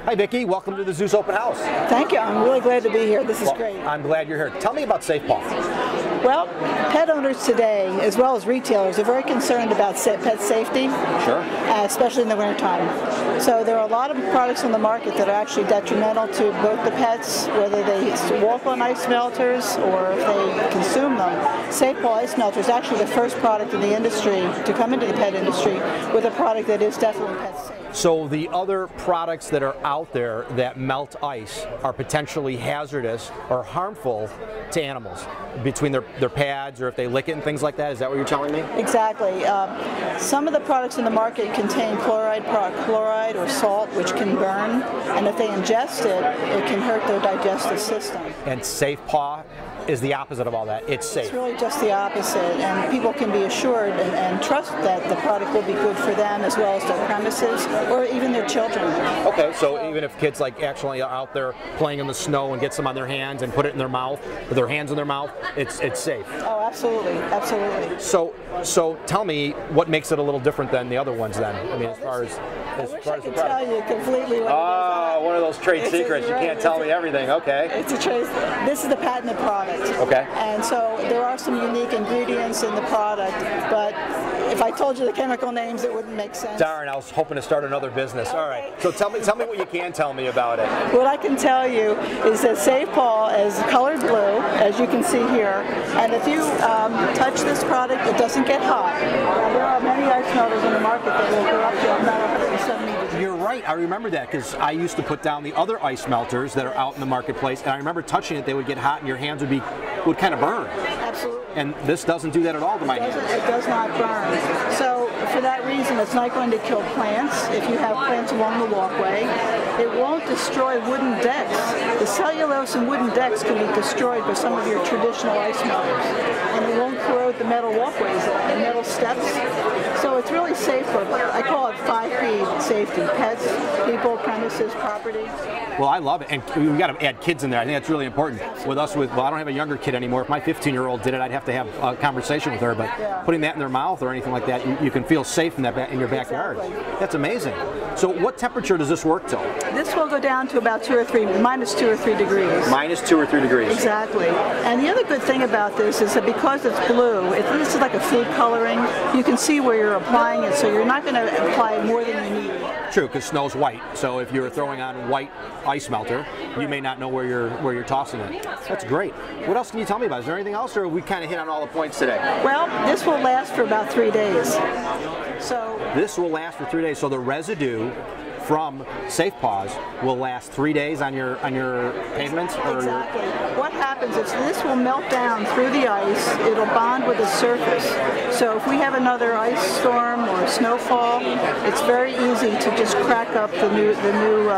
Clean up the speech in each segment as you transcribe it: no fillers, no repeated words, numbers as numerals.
Hi Vicki, welcome to the Zeus Open House. Thank you. I'm really glad to be here. This is great. I'm glad you're here. Tell me about Safe Paw. Well, pet owners today, as well as retailers, are very concerned about pet safety, Sure. Especially in the wintertime. So there are a lot of products on the market that are actually detrimental to both the pets, whether they walk on ice melters or if they consume them. Safe Paw ice melter is actually the first product in the industry to come into the pet industry with a product that is definitely pet safe. So the other products that are out there that melt ice are potentially hazardous or harmful to animals between their pads or if they lick it and things like that. Is that what you're telling me? Exactly. Some of the products in the market contain chloride or salt, which can burn, and if they ingest it, it can hurt their digestive system. And Safe Paw is the opposite of all that. It's safe. It's really just the opposite, and people can be assured and trust that the product will be good for them as well as their premises or even their children. Okay, so even if kids like actually are out there playing in the snow and get some on their hands and put it in their mouth, with their hands in their mouth, it's safe. Oh, absolutely, absolutely. So tell me what makes it a little different than the other ones then. I mean, as far as I could tell you completely what it is. One of those trade secrets. You can't tell me everything. Okay. It's a trade. This is the patented product. Okay. And so there are some unique ingredients in the product, but if I told you the chemical names, it wouldn't make sense. Darn, I was hoping to start another business. All right. So tell me what you can tell me about it. What I can tell you is that Safe Paw is colored blue, as you can see here, and if you touch this product, it doesn't get hot. Now, there are many ice melters in the market that will go up to about 170 degrees. You're right. I remember that because I used to put down the other ice melters that are out in the marketplace, and I remember touching it, they would get hot and your hands would kind of burn. Absolutely. And this doesn't do that at all to my hands. It does not burn. So for that reason, it's not going to kill plants. If you have plants along the walkway, it won't destroy wooden decks. The cellulose in wooden decks can be destroyed by some of your traditional ice melters, and it won't corrode the metal walkways, the metal steps. So it's really safer. I call it 5P safety: pets, people, premises, property. Well, I love it, and we've got to add kids in there. I think that's really important. Well, I don't have a younger kid anymore. If my 15-year-old did it, I'd have to have a conversation with her. But putting that in their mouth or anything like that, you can feel safe in your backyard. Exactly. That's amazing. So, what temperature does this work till? This will go down to about minus 2 or 3 degrees. Minus 2 or 3 degrees. Exactly. And the other good thing about this is that because it's blue, this is like a food coloring. You can see where you're applying it, so you're not going to apply more than you need. True, because snow's white. So if you're throwing on white ice melter, you may not know where you're tossing it. That's great. What else can you tell me about? Is there anything else, or we kind of hit on all the points today? Well, this will last for about 3 days. So this will last for 3 days. So the residue from Safe Paws will last 3 days on your pavements? Exactly. What happens is this will melt down through the ice. It'll bond with the surface. So if we have another ice storm or snowfall, it's very easy to just crack up the new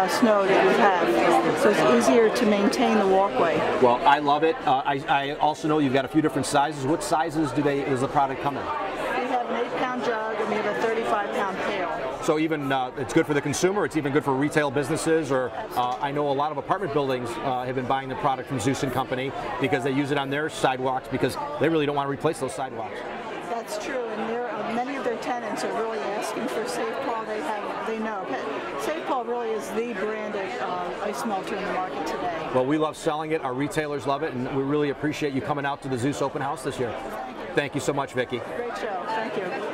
snow that we have. So it's easier to maintain the walkway. Well, I love it. I also know you've got a few different sizes. What sizes does the product come in? We have an 8-pound jug and we have a 35-pound pail. So even it's good for the consumer, it's even good for retail businesses, or I know a lot of apartment buildings have been buying the product from Zeus & Company because they use it on their sidewalks because they really don't want to replace those sidewalks. That's true, and many of their tenants are really asking for Safe Paw. They know. Safe Paw really is the branded ice melter in the market today. Well, we love selling it, our retailers love it, and we really appreciate you coming out to the Zeus Open House this year. Thank you so much, Vicki. Great show. Thank you.